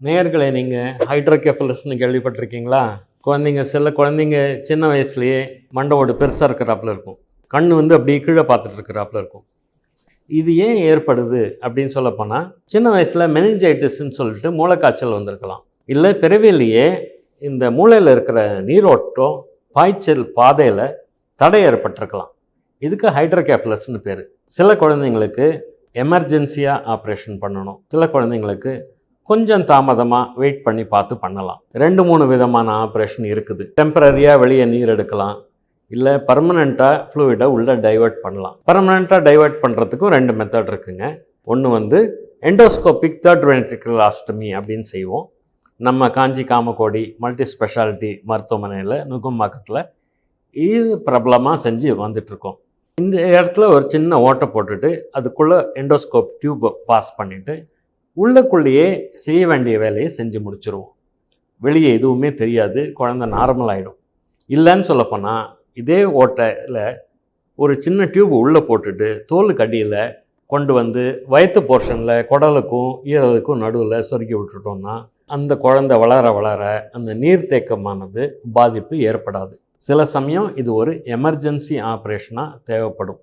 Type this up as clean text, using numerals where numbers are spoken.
நேயர்களே, நீங்கள் ஹைட்ரோகெஃபலஸ்ன்னு கேள்விப்பட்டிருக்கீங்களா? சில குழந்தைங்க சின்ன வயசுலேயே மண்டை ஓடு பெருசாக இருக்கிறாப்புல இருக்கும். கண் அப்படியே கீழே பார்த்துட்டு இருக்கிறாப்புல இருக்கும். இது ஏன் ஏற்படுது அப்படின்னு சொல்லப்போனால், சின்ன வயசில் மெனிஞ்சைட்டிஸ்ன்னு சொல்லிட்டு மூளைக்காய்ச்சல் வந்திருக்கலாம். இல்லை பிறவிலேயே இந்த மூளையில் இருக்கிற நீரோட்டம் பாய்ச்சல் பாதையில் தடை ஏற்பட்டிருக்கலாம். இதுக்கு ஹைட்ரோகெஃபலஸ்ன்னு பேர். சில குழந்தைங்களுக்கு எமர்ஜென்சியாக ஆப்ரேஷன் பண்ணணும். சில குழந்தைங்களுக்கு கொஞ்சம் தாமதமாக வெயிட் பண்ணி பார்த்து பண்ணலாம். 2-3 விதமான ஆப்ரேஷன் இருக்குது. டெம்பரரியாக வெளியே நீர் எடுக்கலாம், இல்லை பர்மனெண்ட்டாக ஃப்ளூயிடை உள்ளே டைவெர்ட் பண்ணலாம். பர்மனெண்ட்டாக டைவெர்ட் பண்ணுறதுக்கும் 2 மெத்தட் இருக்குங்க. ஒன்று எண்டோஸ்கோபிக் தேர்ட் வென்ட்ரிகுலராஸ்டமி அப்படின்னு செய்வோம். நம்ம காஞ்சி காமக்கோடி மல்டி ஸ்பெஷாலிட்டி மருத்துவமனையில் நுங்கம்பாக்கத்தில் இது பிரபலமாக செஞ்சு வந்துட்டுருக்கோம். இந்த இடத்துல ஒரு சின்ன ஓட்டை போட்டுட்டு அதுக்குள்ளே எண்டோஸ்கோப் டியூப்பை பாஸ் பண்ணிவிட்டு உள்ளக்குள்ளேயே செய்ய வேண்டிய வேலையை செஞ்சு முடிச்சிருவோம். வெளியே எதுவுமே தெரியாது, குழந்தை நார்மல் ஆகிடும். இல்லைன்னு சொல்லப்போனால் இதே ஓட்டையில் ஒரு சின்ன டியூப் உள்ளே போட்டுட்டு தோலுக்கு அடியில் கொண்டு வந்து வயிற்று போர்ஷனில் குடலுக்கும் ஈரலுக்கும் நடுவில் சொருக்கி விட்டுட்டோம்னா அந்த குழந்தை வளர வளர அந்த நீர்த்தேக்கமானது பாதிப்பு ஏற்படாது. சில சமயம் இது ஒரு எமர்ஜென்சி ஆப்ரேஷனாக தேவைப்படும்.